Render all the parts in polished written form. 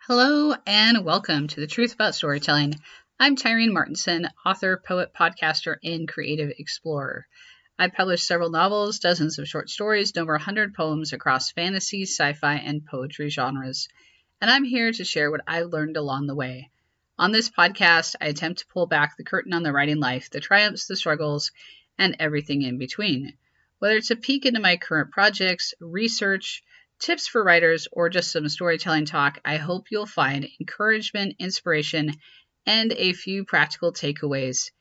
Hello and welcome to The Truth About Storytelling. I'm Tyreen Martinson, author, poet, podcaster, and creative explorer. I've published several novels, dozens of short stories, and over 100 poems across fantasy, sci-fi, and poetry genres. And I'm here to share what I've learned along the way. On this podcast, I attempt to pull back the curtain on the writing life, the triumphs, the struggles, and everything in between. Whether it's a peek into my current projects, research, tips for writers, or just some storytelling talk, I hope you'll find encouragement, inspiration, and a few practical takeaways.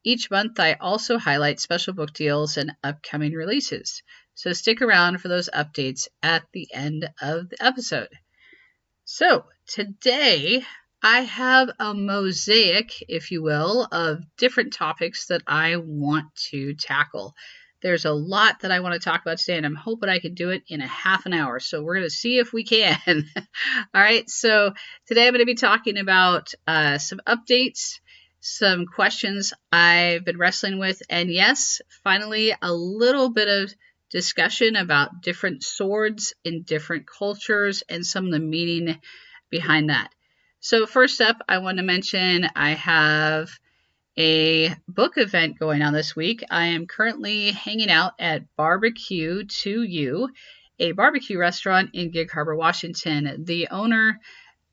Each month, I also highlight special book deals and upcoming releases, so stick around for those updates at the end of the episode. So, today, I have a mosaic, if you will, of different topics that I want to tackle. There's a lot that I want to talk about today, and I'm hoping I can do it in a half an hour. So we're going to see if we can. All right. So today I'm going to be talking about some updates, some questions I've been wrestling with, and yes, finally, a little bit of discussion about different swords in different cultures and some of the meaning behind that. So first up, I want to mention I have a book event going on this week. I am currently hanging out at Barbecue to You, a barbecue restaurant in Gig Harbor, Washington. The owner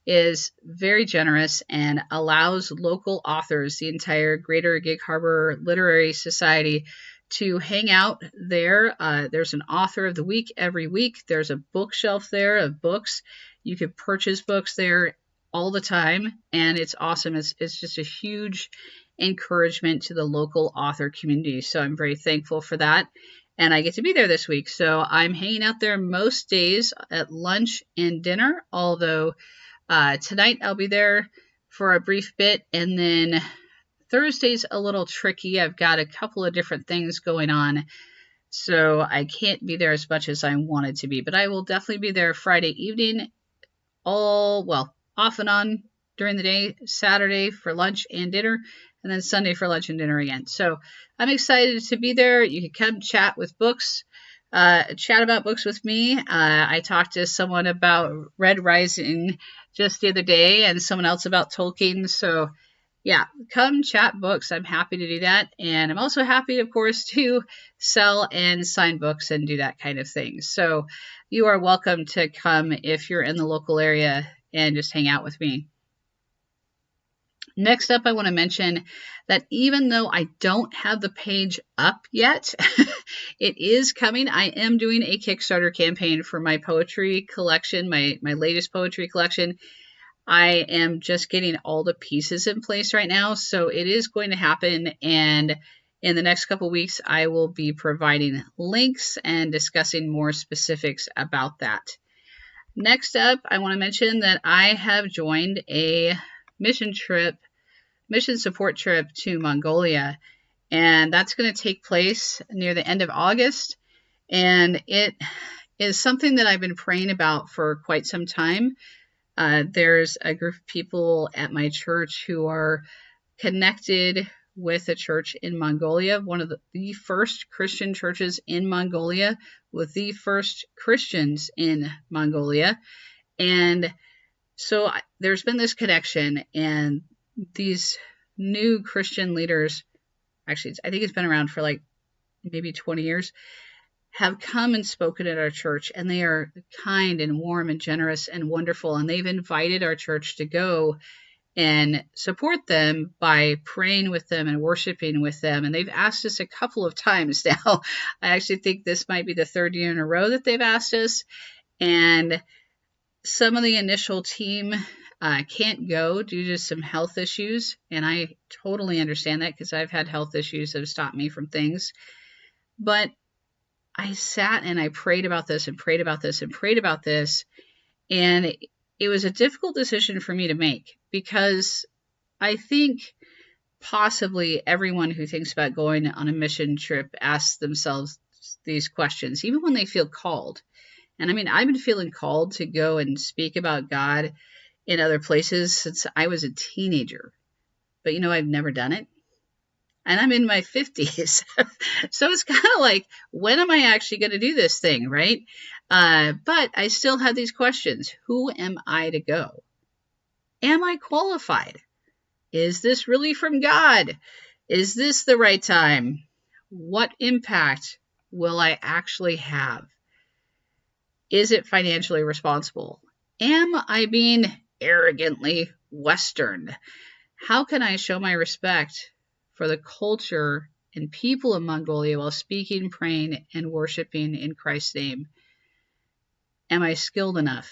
is very generous and allows local authors, the entire Greater Gig Harbor Literary Society, to hang out there. There's an author of the week every week. There's a bookshelf there of books. You can purchase books there all the time, and it's awesome. It's just a huge encouragement to the local author community. So I'm very thankful for that. And I get to be there this week. So I'm hanging out there most days at lunch and dinner, although tonight I'll be there for a brief bit. And then Thursday's a little tricky. I've got a couple of different things going on, so I can't be there as much as I wanted to be. But I will definitely be there Friday evening, off and on during the day, Saturday for lunch and dinner, and then Sunday for lunch and dinner again. So I'm excited to be there. You can come chat about books with me. I talked to someone about Red Rising just the other day and someone else about Tolkien. So yeah, come chat books. I'm happy to do that. And I'm also happy, of course, to sell and sign books and do that kind of thing. So you are welcome to come if you're in the local area and just hang out with me. Next up, I want to mention that even though I don't have the page up yet, it is coming. I am doing a Kickstarter campaign for my poetry collection, my latest poetry collection. I am just getting all the pieces in place right now, so it is going to happen, and in the next couple weeks, I will be providing links and discussing more specifics about that. Next up, I want to mention that I have joined a mission support trip to Mongolia, and that's going to take place near the end of August, and it is something that I've been praying about for quite some time. There's a group of people at my church who are connected with a church in Mongolia, one of the first Christian churches in Mongolia, with the first Christians in Mongolia. And so there's been this connection, and these new Christian leaders, actually, I think it's been around for like maybe 20 years, have come and spoken at our church, and they are kind and warm and generous and wonderful. And they've invited our church to go and support them by praying with them and worshiping with them. And they've asked us a couple of times now. I actually think this might be the third year in a row that they've asked us. And some of the initial team can't go due to some health issues. And I totally understand that, because I've had health issues that have stopped me from things. But I sat and I prayed about this and prayed about this and prayed about this. And it was a difficult decision for me to make, because I think possibly everyone who thinks about going on a mission trip asks themselves these questions, even when they feel called. And I mean, I've been feeling called to go and speak about God in other places since I was a teenager. But I've never done it. And I'm in my 50s. So it's kind of like, when am I actually going to do this thing, right? But I still have these questions. Who am I to go? Am I qualified? Is this really from God? Is this the right time? What impact will I actually have? Is it financially responsible? Am I being arrogantly Western? How can I show my respect for the culture and people of Mongolia while speaking, praying, and worshiping in Christ's name? Am I skilled enough?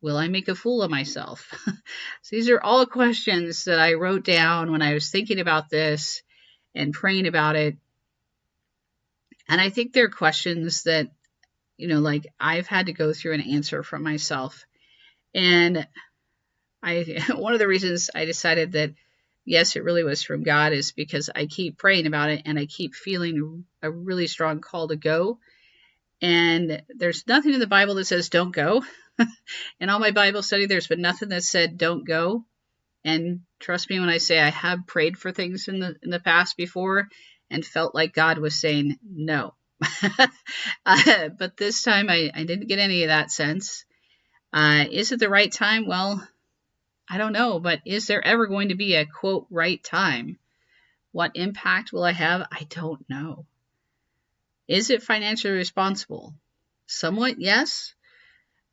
Will I make a fool of myself? So these are all questions that I wrote down when I was thinking about this and praying about it. And I think they're questions that, like I've had to go through and answer for myself. And one of the reasons I decided that, yes, it really was from God is because I keep praying about it and I keep feeling a really strong call to go. And there's nothing in the Bible that says don't go. In all my Bible study, there's been nothing that said don't go. And trust me when I say I have prayed for things in the past before and felt like God was saying no. But this time I didn't get any of that sense. Is it the right time? Well, I don't know, but is there ever going to be a quote right time? What impact will I have? I don't know. Is it financially responsible? Somewhat, yes.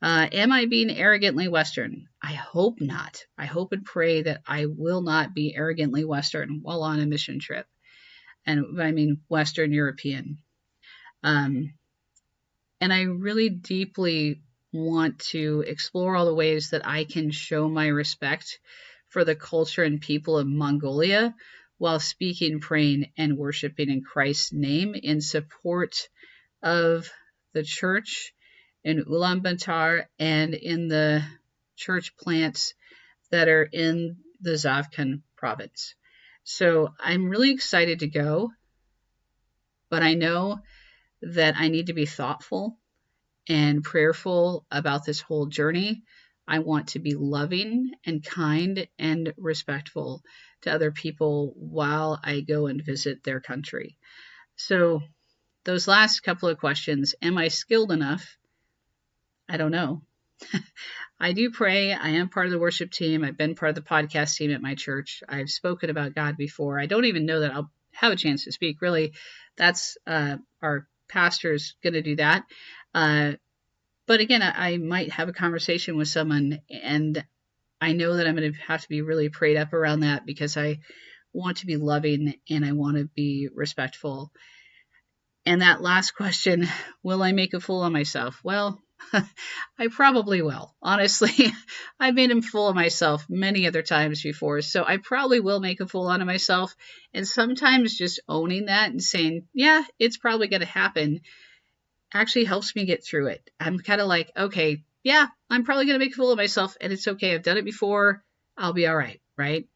Am I being arrogantly Western? I hope not. I hope and pray that I will not be arrogantly Western while on a mission trip. And I mean Western European. And I really deeply want to explore all the ways that I can show my respect for the culture and people of Mongolia while speaking, praying, and worshiping in Christ's name in support of the church in Ulaanbaatar and in the church plants that are in the Zavkhan province. So I'm really excited to go, but I know that I need to be thoughtful and prayerful about this whole journey. I want to be loving and kind and respectful to other people while I go and visit their country. So those last couple of questions, am I skilled enough? I don't know. I do pray. I am part of the worship team. I've been part of the podcast team at my church. I've spoken about God before. I don't even know that I'll have a chance to speak. Really, that's our pastor's going to do that. But again, I might have a conversation with someone, and I know that I'm going to have to be really prayed up around that because I want to be loving and I want to be respectful. And that last question, will I make a fool of myself? Well, I probably will. Honestly, I've made a fool of myself many other times before, so I probably will make a fool out of myself. And sometimes just owning that and saying, yeah, it's probably going to happen actually helps me get through it. I'm kind of like, okay, yeah, I'm probably going to make a fool of myself, and it's okay. I've done it before. I'll be all right, right?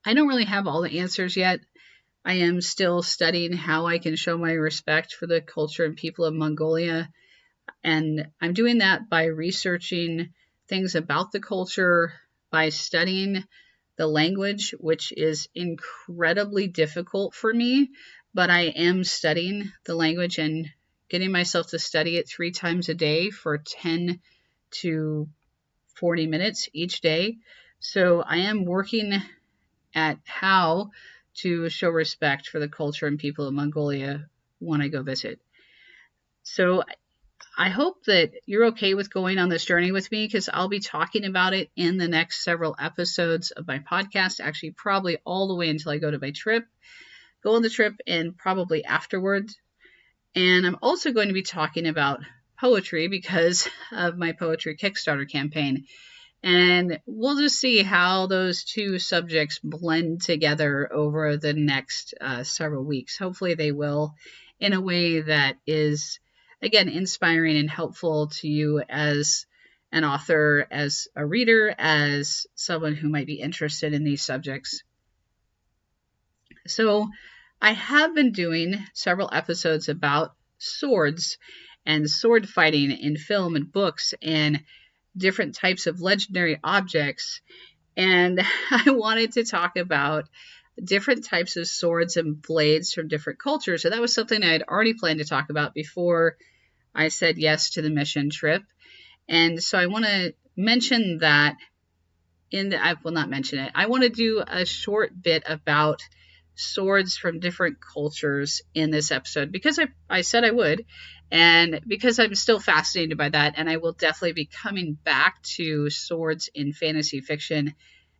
I don't really have all the answers yet. I am still studying how I can show my respect for the culture and people of Mongolia. And I'm doing that by researching things about the culture, by studying the language, which is incredibly difficult for me, but I am studying the language and getting myself to study it 3 times a day for 10 to 40 minutes each day. So I am working at how to show respect for the culture and people of Mongolia when I go visit. So I hope that you're okay with going on this journey with me because I'll be talking about it in the next several episodes of my podcast, actually probably all the way until I go to my trip, go on the trip, and probably afterwards. And I'm also going to be talking about poetry because of my poetry Kickstarter campaign. And we'll just see how those two subjects blend together over the next several weeks. Hopefully they will in a way that is, again, inspiring and helpful to you as an author, as a reader, as someone who might be interested in these subjects. So I have been doing several episodes about swords and sword fighting in film and books and different types of legendary objects. And I wanted to talk about different types of swords and blades from different cultures. So that was something I had already planned to talk about before I said yes to the mission trip. And so I want to mention that I will not mention it. I want to do a short bit about swords from different cultures in this episode because I said I would, and because I'm still fascinated by that, and I will definitely be coming back to swords in fantasy fiction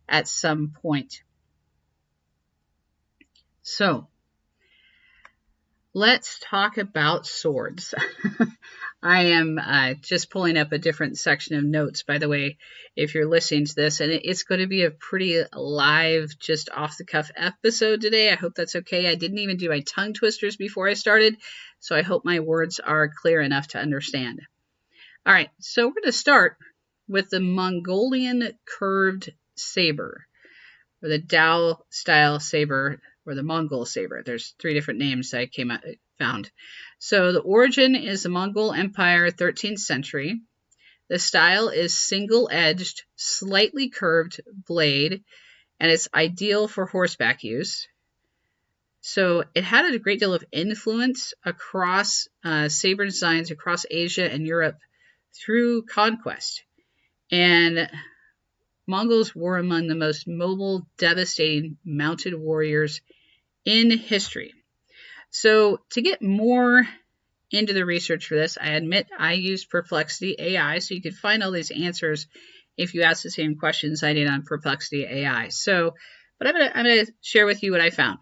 at some point. So let's talk about swords. I am just pulling up a different section of notes, by the way, if you're listening to this, and it's going to be a pretty live, just off-the-cuff episode today. I hope that's okay. I didn't even do my tongue twisters before I started, so I hope my words are clear enough to understand. All right, so we're going to start with the Mongolian curved saber, or the Dao-style saber, or the Mongol saber. There's 3 different names I found. So the origin is the Mongol Empire, 13th century. The style is single-edged, slightly curved blade, and it's ideal for horseback use. So it had a great deal of influence across saber designs across Asia and Europe through conquest. And Mongols were among the most mobile, devastating mounted warriors in history. So to get more into the research for this, I admit I used Perplexity AI, so you could find all these answers if you ask the same questions I did on Perplexity AI. So, but I'm gonna share with you what I found.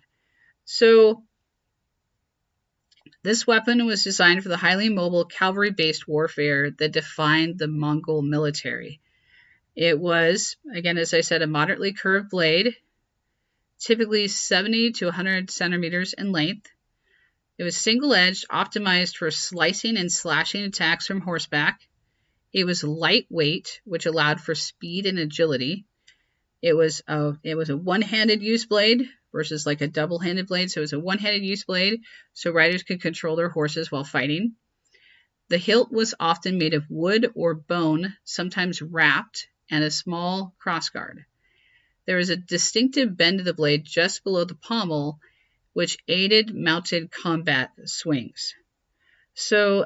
So this weapon was designed for the highly mobile cavalry-based warfare that defined the Mongol military. It was, again, as I said, a moderately curved blade, typically 70 to 100 centimeters in length. It was single-edged, optimized for slicing and slashing attacks from horseback. It was lightweight, which allowed for speed and agility. It was a one-handed use blade versus like a double-handed blade. So it was a one-handed use blade, so riders could control their horses while fighting. The hilt was often made of wood or bone, sometimes wrapped, and a small crossguard. There was a distinctive bend of the blade just below the pommel, which aided mounted combat swings. So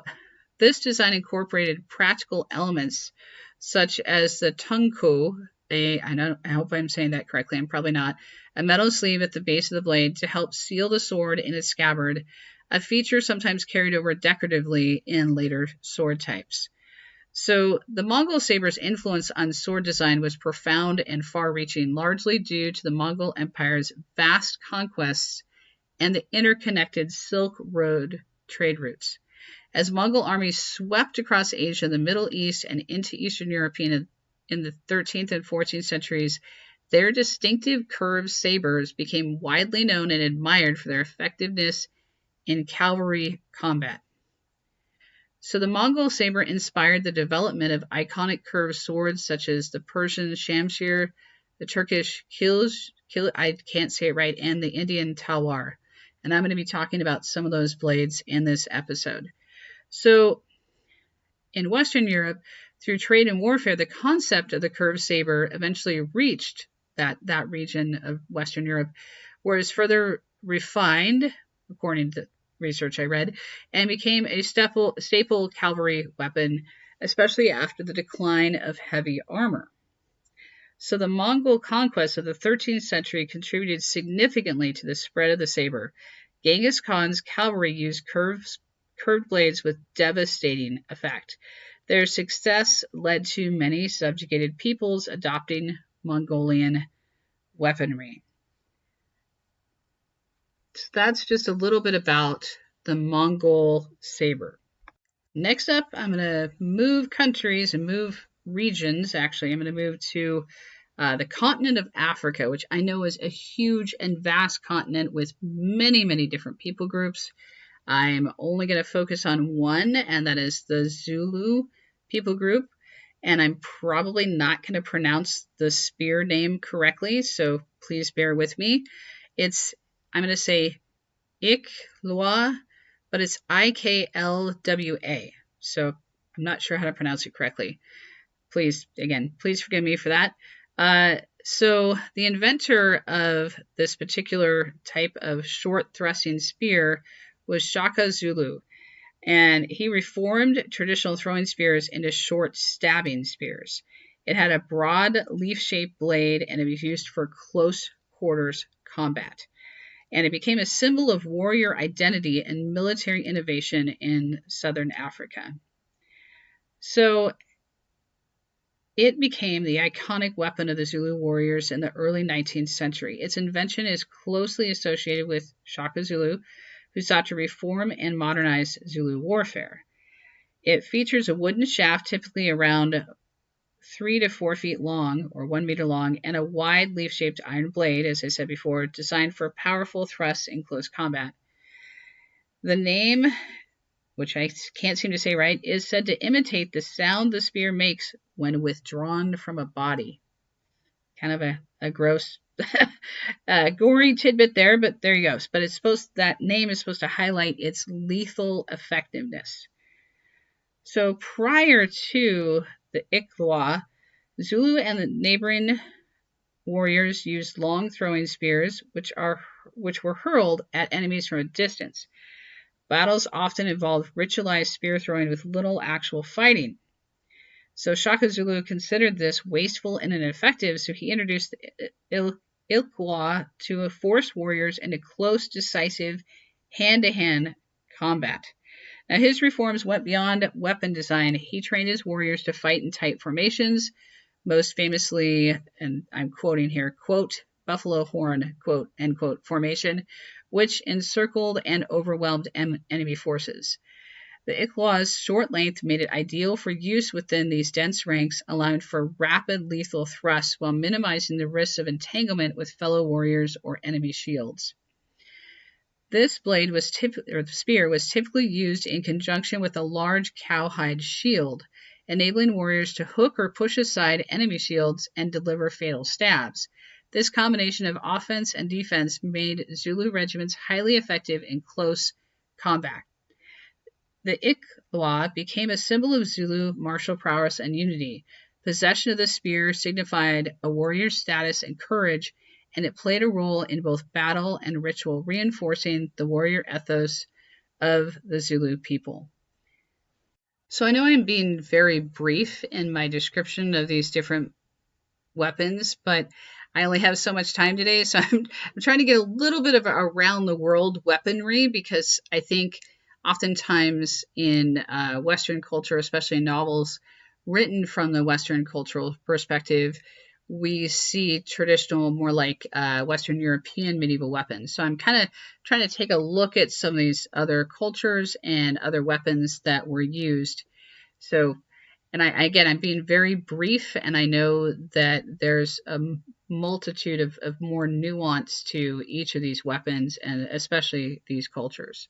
this design incorporated practical elements such as the tungku, I hope I'm saying that correctly, I'm probably not, a metal sleeve at the base of the blade to help seal the sword in its scabbard, a feature sometimes carried over decoratively in later sword types. So the Mongol saber's influence on sword design was profound and far-reaching, largely due to the Mongol Empire's vast conquests and the interconnected Silk Road trade routes. As Mongol armies swept across Asia, the Middle East, and into Eastern Europe in the 13th and 14th centuries, their distinctive curved sabers became widely known and admired for their effectiveness in cavalry combat. So the Mongol saber inspired the development of iconic curved swords such as the Persian shamshir, the Turkish I can't say it right, and the Indian talwar. And I'm going to be talking about some of those blades in this episode. So in Western Europe, through trade and warfare, the concept of the curved saber eventually reached that region of Western Europe, where it's further refined, according to research I read, and became a staple cavalry weapon, especially after the decline of heavy armor. So the Mongol conquest of the 13th century contributed significantly to the spread of the saber. Genghis Khan's cavalry used curved blades with devastating effect. Their success led to many subjugated peoples adopting Mongolian weaponry. So that's just a little bit about the Mongol saber. Next up, I'm going to move countries and move regions. Actually, I'm going to move to the continent of Africa, which I know is a huge and vast continent with many, many different people groups. I'm only going to focus on one, and that is the Zulu people group. And I'm probably not going to pronounce the spear name correctly, so please bear with me. I'm going to say Iklwa, but it's Iklwa. So I'm not sure how to pronounce it correctly. Please forgive me for that. So the inventor of this particular type of short thrusting spear was Shaka Zulu, and he reformed traditional throwing spears into short stabbing spears. It had a broad leaf-shaped blade, and it was used for close quarters combat. And it became a symbol of warrior identity and military innovation in southern Africa. So it became the iconic weapon of the Zulu warriors in the early 19th century. Its invention is closely associated with Shaka Zulu, who sought to reform and modernize Zulu warfare. It features a wooden shaft, typically around 3 to 4 feet long, or 1 meter long, and a wide leaf-shaped iron blade, as I said before, designed for powerful thrusts in close combat. The name, which I can't seem to say right, is said to imitate the sound the spear makes when withdrawn from a body. Kind of a gross, gory tidbit there, but there you go. But that name is supposed to highlight its lethal effectiveness. So prior to the Ikwa, Zulu and the neighboring warriors used long throwing spears, which were hurled at enemies from a distance. Battles often involved ritualized spear throwing with little actual fighting. So Shaka Zulu considered this wasteful and ineffective, so he introduced the Ikwa to force warriors into close, decisive, hand-to-hand combat. Now, his reforms went beyond weapon design. He trained his warriors to fight in tight formations, most famously, and I'm quoting here, quote, buffalo horn, quote, end quote, formation, which encircled and overwhelmed enemy forces. The Ikwa's short length made it ideal for use within these dense ranks, allowing for rapid lethal thrusts while minimizing the risks of entanglement with fellow warriors or enemy shields. This blade spear was typically used in conjunction with a large cowhide shield, enabling warriors to hook or push aside enemy shields and deliver fatal stabs. This combination of offense and defense made Zulu regiments highly effective in close combat. The Ikwa became a symbol of Zulu martial prowess and unity. Possession of the spear signified a warrior's status and courage, and it played a role in both battle and ritual, reinforcing the warrior ethos of the Zulu people. So I know I'm being very brief in my description of these different weapons, but I only have so much time today, so I'm trying to get a little bit of around the world weaponry, because I think oftentimes in Western culture, especially in novels written from the Western cultural perspective, we see traditional, more like Western European medieval weapons. So I'm kind of trying to take a look at some of these other cultures and other weapons that were used. So, and I'm being very brief, and I know that there's a multitude of more nuance to each of these weapons, and especially these cultures.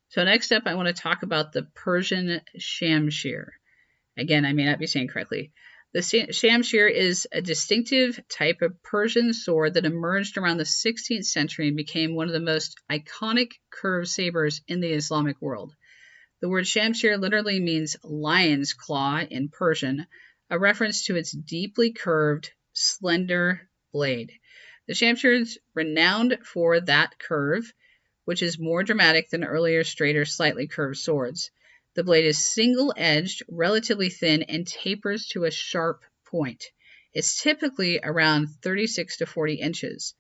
So next up, I want to talk about the Persian shamshir. Again, I may not be saying correctly. The shamshir is a distinctive type of Persian sword that emerged around the 16th century and became one of the most iconic curved sabers in the Islamic world. The word shamshir literally means lion's claw in Persian, a reference to its deeply curved, slender blade. The shamshir is renowned for that curve, which is more dramatic than earlier straighter, slightly curved swords. The blade is single-edged, relatively thin, and tapers to a sharp point. It's typically around 36 to 40 inches.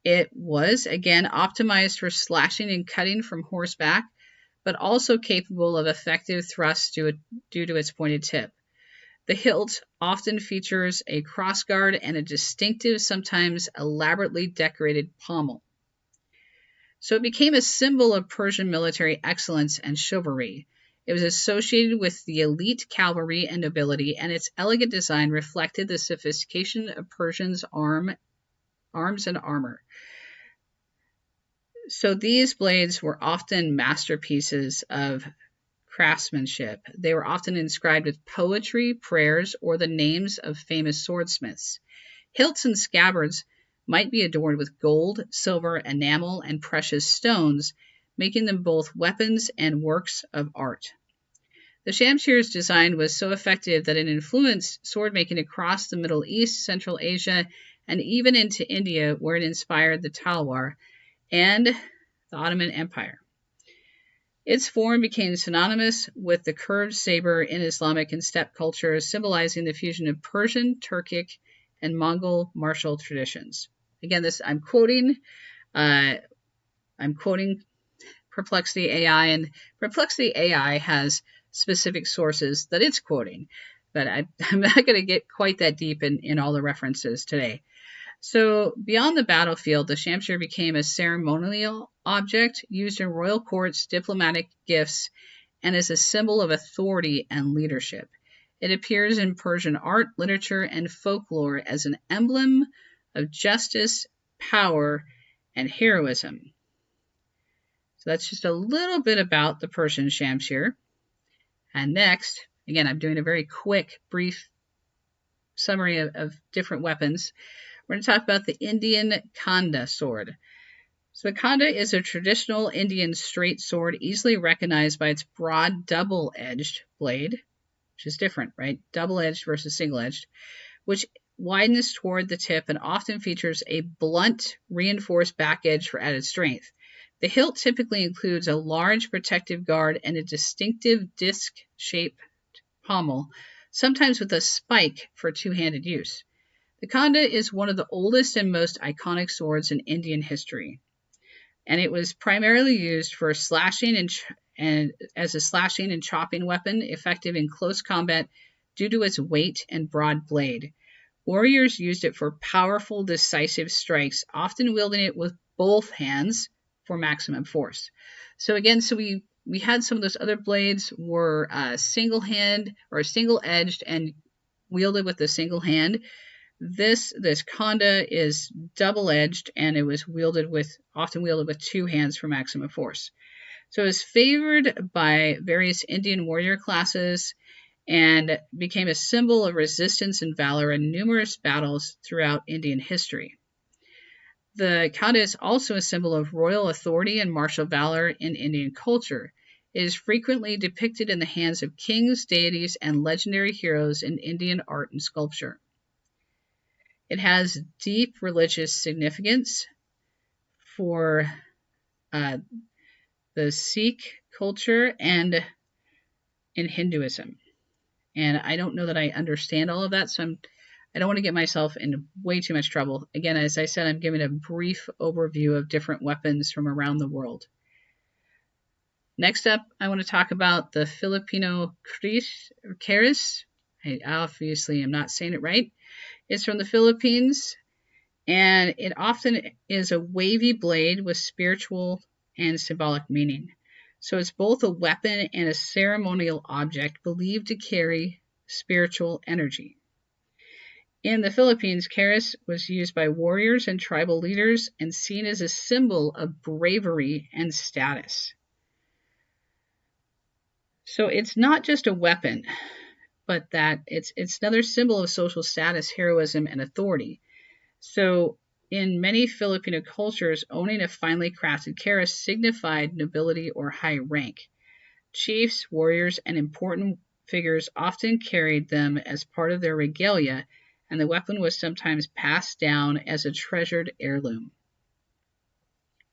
It was, again, optimized for slashing and cutting from horseback, but also capable of effective thrusts due to its pointed tip. The hilt often features a crossguard and a distinctive, sometimes elaborately decorated pommel. So it became a symbol of Persian military excellence and chivalry. It was associated with the elite cavalry and nobility, and its elegant design reflected the sophistication of Persians' arms and armor. So these blades were often masterpieces of craftsmanship. They were often inscribed with poetry, prayers, or the names of famous swordsmiths. Hilts and scabbards might be adorned with gold, silver, enamel, and precious stones, making them both weapons and works of art. The shamshir's design was so effective that it influenced sword making across the Middle East, Central Asia, and even into India, where it inspired the talwar and the Ottoman Empire. Its form became synonymous with the curved saber in Islamic and steppe culture, symbolizing the fusion of Persian, Turkic, and Mongol martial traditions. Again, this I'm quoting. I'm quoting Perplexity AI, and Perplexity AI has specific sources that it's quoting, but I'm not going to get quite that deep in all the references today. So, beyond the battlefield, the shamshir became a ceremonial object used in royal courts, diplomatic gifts, and as a symbol of authority and leadership. It appears in Persian art, literature, and folklore as an emblem of justice, power, and heroism. So that's just a little bit about the Persian shamshir. And next, again, I'm doing a very quick, brief summary of different weapons. We're going to talk about the Indian Khanda sword. So the Khanda is a traditional Indian straight sword, easily recognized by its broad double-edged blade, which is different, right? Double-edged versus single-edged, which widens toward the tip and often features a blunt, reinforced back edge for added strength. The hilt typically includes a large protective guard and a distinctive disc-shaped pommel, sometimes with a spike for two-handed use. The Khanda is one of the oldest and most iconic swords in Indian history, and it was primarily used for slashing and as a slashing and chopping weapon, effective in close combat due to its weight and broad blade. Warriors used it for powerful, decisive strikes, often wielding it with both hands for maximum force. So again, we had some of those other blades were single hand or single edged and wielded with a single hand. This Khanda is double edged and it was often wielded with two hands for maximum force. So it was favored by various Indian warrior classes and became a symbol of resistance and valor in numerous battles throughout Indian history. The Khanda is also a symbol of royal authority and martial valor in Indian culture. It is frequently depicted in the hands of kings, deities, and legendary heroes in Indian art and sculpture. It has deep religious significance for the Sikh culture and in Hinduism. And I don't know that I understand all of that, so I don't want to get myself into way too much trouble. Again, as I said, I'm giving a brief overview of different weapons from around the world. Next up, I want to talk about the Filipino keris. I obviously am not saying it right. It's from the Philippines, and it often is a wavy blade with spiritual and symbolic meaning. So it's both a weapon and a ceremonial object believed to carry spiritual energy. In the Philippines, keris was used by warriors and tribal leaders and seen as a symbol of bravery and status. So it's not just a weapon, but that it's another symbol of social status, heroism, and authority. So in many Filipino cultures, owning a finely crafted keris signified nobility or high rank. Chiefs, warriors, and important figures often carried them as part of their regalia, and the weapon was sometimes passed down as a treasured heirloom.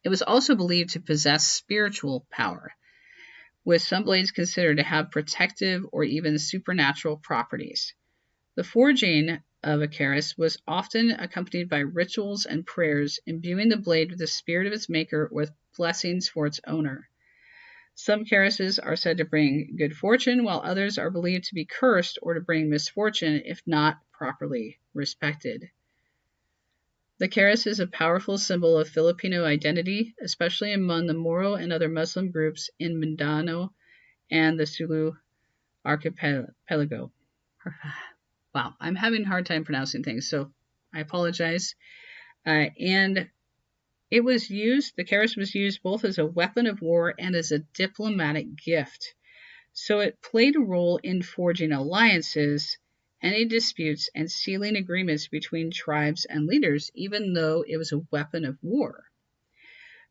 It was also believed to possess spiritual power, with some blades considered to have protective or even supernatural properties. The forging of a keris was often accompanied by rituals and prayers, imbuing the blade with the spirit of its maker with blessings for its owner. Some kerises are said to bring good fortune, while others are believed to be cursed or to bring misfortune if not properly respected. The keris is a powerful symbol of Filipino identity, especially among the Moro and other Muslim groups in Mindanao and the Sulu archipelago. Wow, I'm having a hard time pronouncing things, so I apologize. And it was used, the keris was used both as a weapon of war and as a diplomatic gift. So it played a role in forging alliances, ending disputes, and sealing agreements between tribes and leaders, even though it was a weapon of war.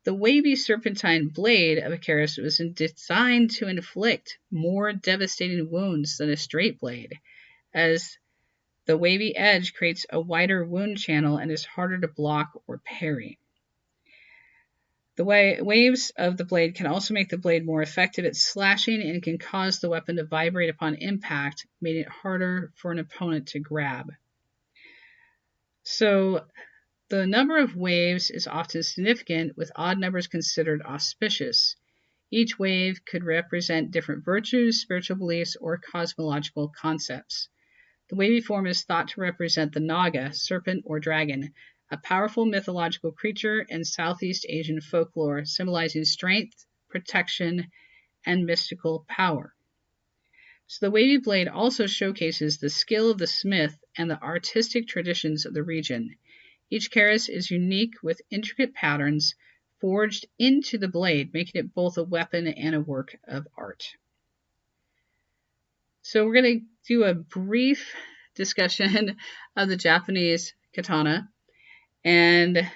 The wavy serpentine blade of a keris was designed to inflict more devastating wounds than a straight blade, as the wavy edge creates a wider wound channel and is harder to block or parry. The waves of the blade can also make the blade more effective at slashing and can cause the weapon to vibrate upon impact, making it harder for an opponent to grab. So the number of waves is often significant, with odd numbers considered auspicious. Each wave could represent different virtues, spiritual beliefs, or cosmological concepts. The wavy form is thought to represent the Naga, serpent or dragon, a powerful mythological creature in Southeast Asian folklore, symbolizing strength, protection, and mystical power. So the wavy blade also showcases the skill of the smith and the artistic traditions of the region. Each keris is unique with intricate patterns forged into the blade, making it both a weapon and a work of art. So we're going to do a brief discussion of the Japanese katana, and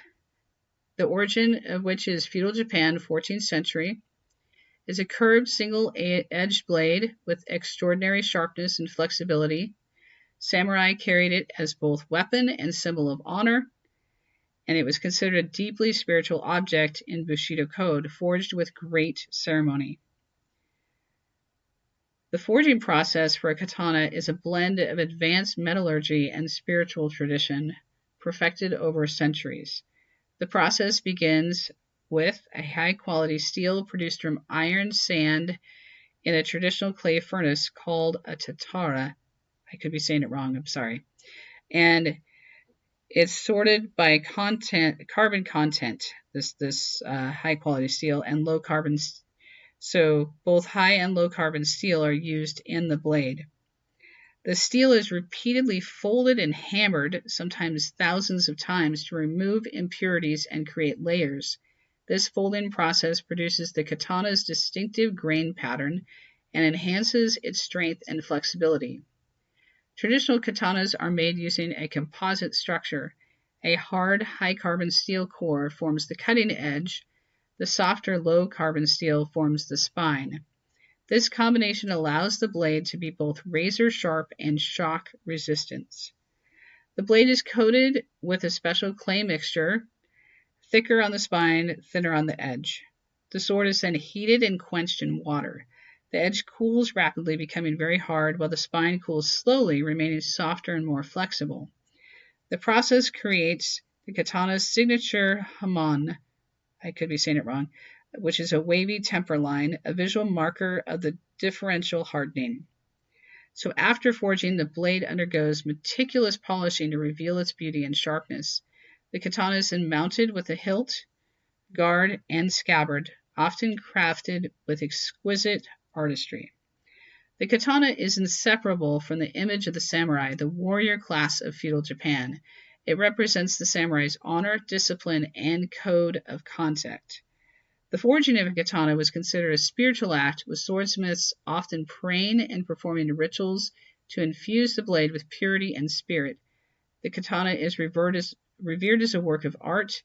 the origin of which is feudal Japan, 14th century. Is a curved single-edged blade with extraordinary sharpness and flexibility. Samurai carried it as both weapon and symbol of honor, and it was considered a deeply spiritual object in Bushido code, forged with great ceremony. The forging process for a katana is a blend of advanced metallurgy and spiritual tradition, perfected over centuries. The process begins with a high-quality steel produced from iron sand in a traditional clay furnace called a tatara. I could be saying it wrong, I'm sorry. And it's sorted by carbon content, this high-quality steel, and low carbon. So both high and low carbon steel are used in the blade. The steel is repeatedly folded and hammered, sometimes thousands of times, to remove impurities and create layers. This folding process produces the katana's distinctive grain pattern and enhances its strength and flexibility. Traditional katanas are made using a composite structure. A hard, high-carbon steel core forms the cutting edge. The softer, low-carbon steel forms the spine. This combination allows the blade to be both razor-sharp and shock-resistant. The blade is coated with a special clay mixture, thicker on the spine, thinner on the edge. The sword is then heated and quenched in water. The edge cools rapidly, becoming very hard, while the spine cools slowly, remaining softer and more flexible. The process creates the katana's signature hamon, I could be saying it wrong, which is a wavy temper line, a visual marker of the differential hardening. So after forging, the blade undergoes meticulous polishing to reveal its beauty and sharpness. The katana is then mounted with a hilt, guard, and scabbard, often crafted with exquisite artistry. The katana is inseparable from the image of the samurai, the warrior class of feudal Japan. It represents the samurai's honor, discipline, and code of conduct. The forging of a katana was considered a spiritual act, with swordsmiths often praying and performing rituals to infuse the blade with purity and spirit. The katana is revered as a work of art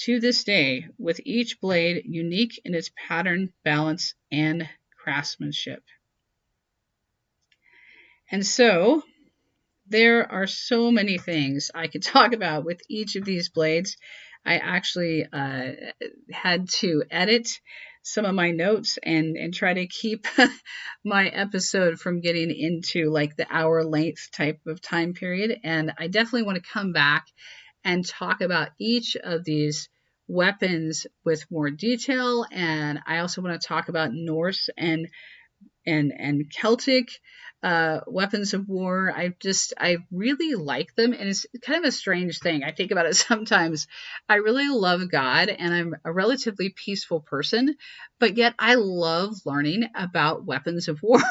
to this day, with each blade unique in its pattern, balance, and craftsmanship. And so there are so many things I could talk about with each of these blades. I actually had to edit some of my notes and try to keep my episode from getting into like the hour length type of time period. And I definitely want to come back and talk about each of these weapons with more detail. And I also want to talk about Norse and Celtic weapons of war. I really like them, and it's kind of a strange thing. I think about it sometimes. I really love God, and I'm a relatively peaceful person, but yet I love learning about weapons of war,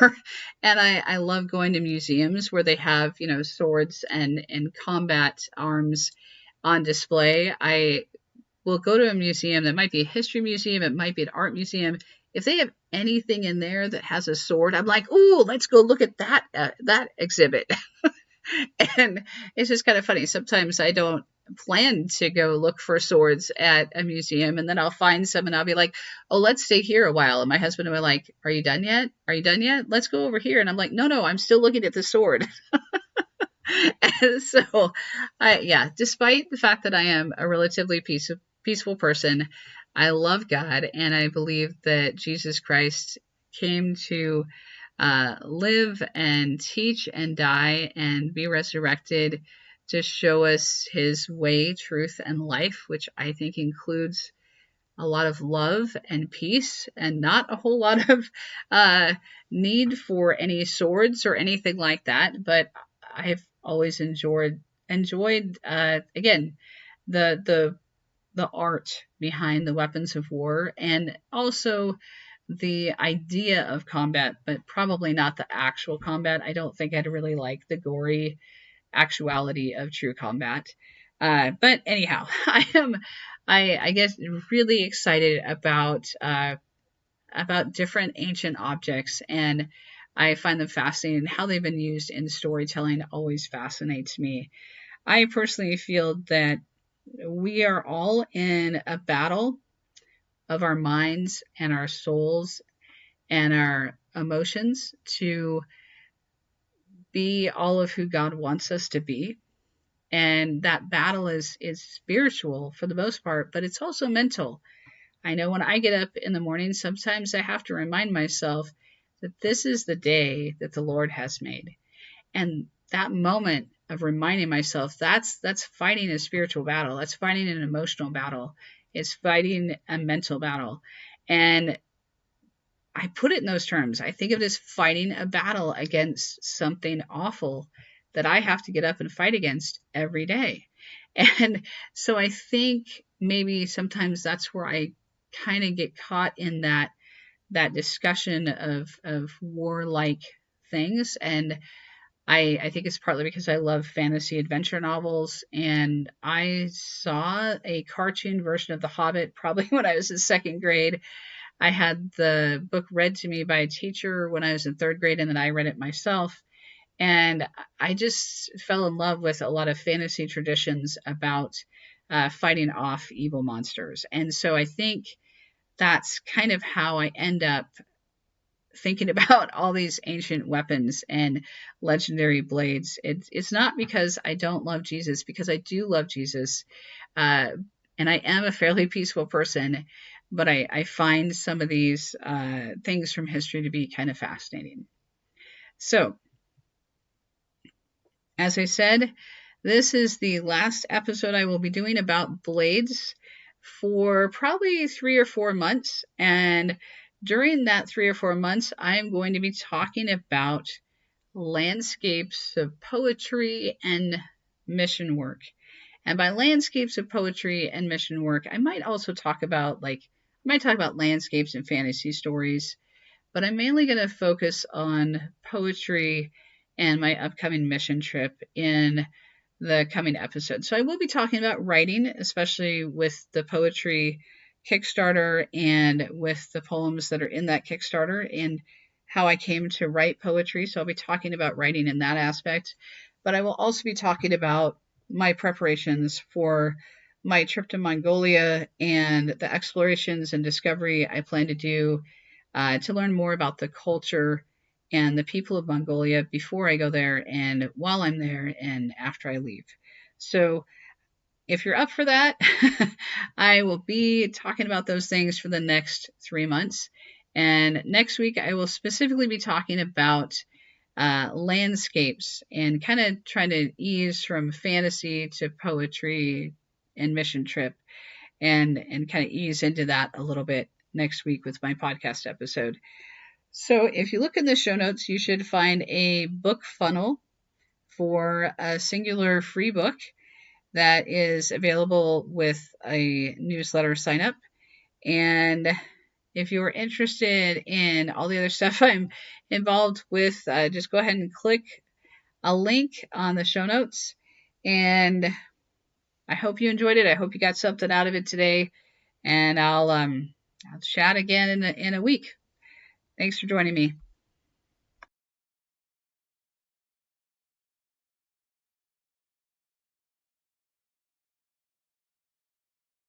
and I love going to museums where they have, swords and combat arms on display. I will go to a museum that might be a history museum, it might be an art museum. If they have anything in there that has a sword, I'm like, ooh, let's go look at that exhibit. And it's just kind of funny. Sometimes I don't plan to go look for swords at a museum, and then I'll find some and I'll be like, oh, let's stay here a while. And my husband will be like, are you done yet? Are you done yet? Let's go over here. And I'm like, no, I'm still looking at the sword. And so, despite the fact that I am a relatively peaceful person, I love God, and I believe that Jesus Christ came to live and teach and die and be resurrected to show us his way, truth, and life, which I think includes a lot of love and peace and not a whole lot of uh, need for any swords or anything like that. But I've always enjoyed again the the art behind the weapons of war and also the idea of combat, but probably not the actual combat. I don't think I'd really like the gory actuality of true combat. But anyhow, I guess, really excited about different ancient objects, and I find them fascinating. How they've been used in storytelling always fascinates me. I personally feel that we are all in a battle of our minds and our souls and our emotions to be all of who God wants us to be. And that battle is spiritual for the most part, but it's also mental. I know when I get up in the morning, sometimes I have to remind myself that this is the day that the Lord has made. And that moment of reminding myself, that's fighting a spiritual battle. That's fighting an emotional battle. It's fighting a mental battle. And I put it in those terms. I think of it as fighting a battle against something awful that I have to get up and fight against every day. And so I think maybe sometimes that's where I kind of get caught in that discussion of warlike things. And I think it's partly because I love fantasy adventure novels, and I saw a cartoon version of The Hobbit probably when I was in second grade. I had the book read to me by a teacher when I was in third grade, and then I read it myself. And I just fell in love with a lot of fantasy traditions about fighting off evil monsters. And so I think that's kind of how I end up thinking about all these ancient weapons and legendary blades. It's not because I don't love Jesus, because I do love Jesus. Uh, and I am a fairly peaceful person, but I find some of these things from history to be kind of fascinating. So, as I said, this is the last episode I will be doing about blades for probably 3 or 4 months. And during that 3 or 4 months, I'm going to be talking about landscapes of poetry and mission work. And by landscapes of poetry and mission work, I might also talk about landscapes and fantasy stories, but I'm mainly going to focus on poetry and my upcoming mission trip in the coming episode. So I will be talking about writing, especially with the poetry Kickstarter and with the poems that are in that Kickstarter and how I came to write poetry. So I'll be talking about writing in that aspect, but I will also be talking about my preparations for my trip to Mongolia and the explorations and discovery I plan to do to learn more about the culture and the people of Mongolia before I go there and while I'm there and after I leave. So if you're up for that, I will be talking about those things for the next 3 months. And next week, I will specifically be talking about landscapes and kind of trying to ease from fantasy to poetry and mission trip and kind of ease into that a little bit next week with my podcast episode. So if you look in the show notes, you should find a book funnel for a singular free book that is available with a newsletter sign up. And if you're interested in all the other stuff I'm involved with, just go ahead and click a link on the show notes. And I hope you enjoyed it. I hope you got something out of it today. And I'll chat again in a week. Thanks for joining me.